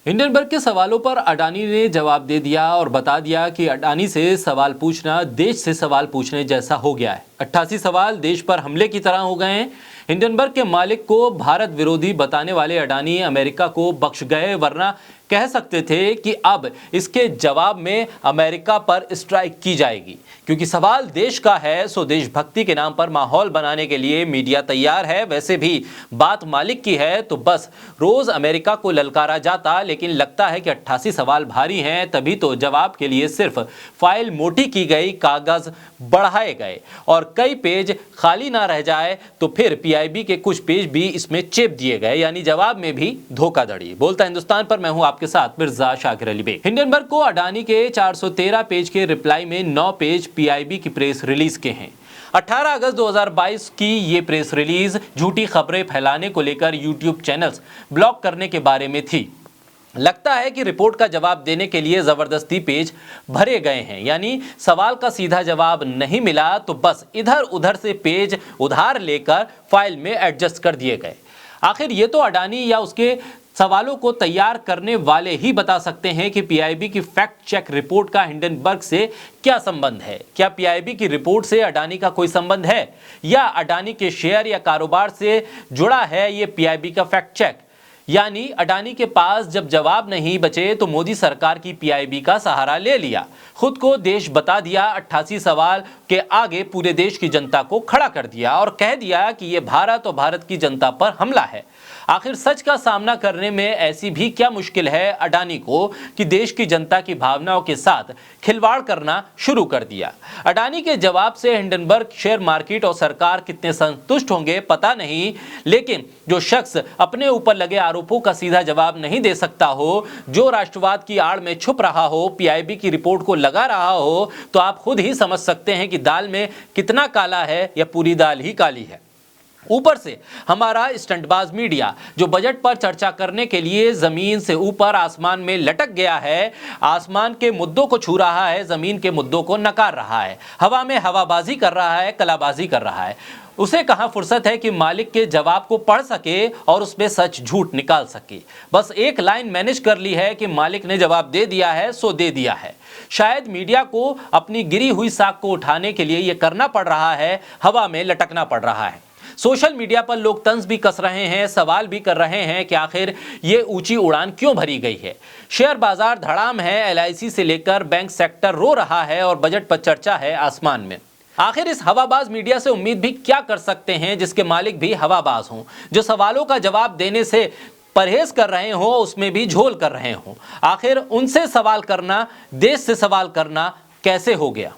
Hindenburg के सवालों पर अडानी ने जवाब दे दिया और बता दिया कि अडानी से सवाल पूछना देश से सवाल पूछने जैसा हो गया है। 88 सवाल देश पर हमले की तरह हो गए हैं। हिंडनबर्ग के मालिक को भारत विरोधी बताने वाले अडानी अमेरिका को बख्श गए, वरना कह सकते थे कि अब इसके जवाब में अमेरिका पर स्ट्राइक की जाएगी, क्योंकि सवाल देश का है। सो देशभक्ति के नाम पर माहौल बनाने के लिए मीडिया तैयार है। वैसे भी बात मालिक की है तो बस रोज अमेरिका को ललकारा जाता, लेकिन लगता है कि 88 सवाल भारी हैं, तभी तो जवाब के लिए सिर्फ फाइल मोटी की गई, कागज बढ़ाए गए और कई पेज खाली ना रह जाए तो फिर पीआईबी के कुछ पेज भी इसमें चेप दिए गए, यानी जवाब में भी धोखाधड़ी। बोलता हिंदुस्तान पर मैं हूं आपके साथ मिर्जा शाकिर अली बेग। हिंडनबर्ग को अडानी के 413 पेज के रिप्लाई में 9 पेज पीआईबी की प्रेस रिलीज के हैं। 18 अगस्त 2022 की ये प्रेस रिलीज झूठी खबरें फैलाने को लेकर यूट्यूब चैनल्स ब्लॉक करने के बारे में थी। लगता है कि रिपोर्ट का जवाब देने के लिए जबरदस्ती पेज भरे गए हैं, यानी सवाल का सीधा जवाब नहीं मिला तो बस इधर उधर से पेज उधार लेकर फाइल में एडजस्ट कर दिए गए। आखिर ये तो अडानी या उसके सवालों को तैयार करने वाले ही बता सकते हैं कि पीआईबी की फैक्ट चेक रिपोर्ट का हिंडनबर्ग से क्या संबंध है। क्या पीआईबी की रिपोर्ट से अडानी का कोई संबंध है, या अडानी के शेयर या कारोबार से जुड़ा है ये पीआईबी का फैक्ट चेक? यानी अडानी के पास जब जवाब नहीं बचे तो मोदी सरकार की पीआईबी का सहारा ले लिया, खुद को देश बता दिया, 88 सवाल के आगे पूरे देश की जनता को खड़ा कर दिया और कह दिया कि यह भारत और भारत की जनता पर हमला है। आखिर सच का सामना करने में ऐसी भी क्या मुश्किल है अडानी को कि देश की जनता की भावनाओं के साथ खिलवाड़ करना शुरू कर दिया। अडानी के जवाब से हिंडनबर्ग, शेयर मार्केट और सरकार कितने संतुष्ट होंगे पता नहीं, लेकिन जो शख्स अपने ऊपर लगे आरोपों का सीधा जवाब नहीं दे सकता हो, जो राष्ट्रवाद की आड़ में छुप रहा हो, पीआईबी की रिपोर्ट को लगा रहा हो, तो आप खुद ही समझ सकते हैं कि दाल में कितना काला है या पूरी दाल ही काली है। ऊपर से हमारा स्टंटबाज मीडिया जो बजट पर चर्चा करने के लिए जमीन से ऊपर आसमान में लटक गया है, आसमान के मुद्दों को छू रहा है, जमीन के मुद्दों को नकार रहा है, हवा में हवाबाजी कर रहा है, कलाबाजी कर रहा है, उसे कहां फुर्सत है कि मालिक के जवाब को पढ़ सके और उसमें सच झूठ निकाल सके। बस एक लाइन मैनेज कर ली है कि मालिक ने जवाब दे दिया है सो दे दिया है। शायद मीडिया को अपनी गिरी हुई साख को उठाने के लिए यह करना पड़ रहा है, हवा में लटकना पड़ रहा है। सोशल मीडिया पर लोग तंज भी कस रहे हैं, सवाल भी कर रहे हैं कि आखिर ये ऊंची उड़ान क्यों भरी गई है। शेयर बाजार धड़ाम है, एलआईसी से लेकर बैंक सेक्टर रो रहा है और बजट पर चर्चा है आसमान में। आखिर इस हवाबाज मीडिया से उम्मीद भी क्या कर सकते हैं जिसके मालिक भी हवाबाज हों, जो सवालों का जवाब देने से परहेज कर रहे हो, उसमें भी झोल कर रहे हो। आखिर उनसे सवाल करना, देश से सवाल करना कैसे हो गया?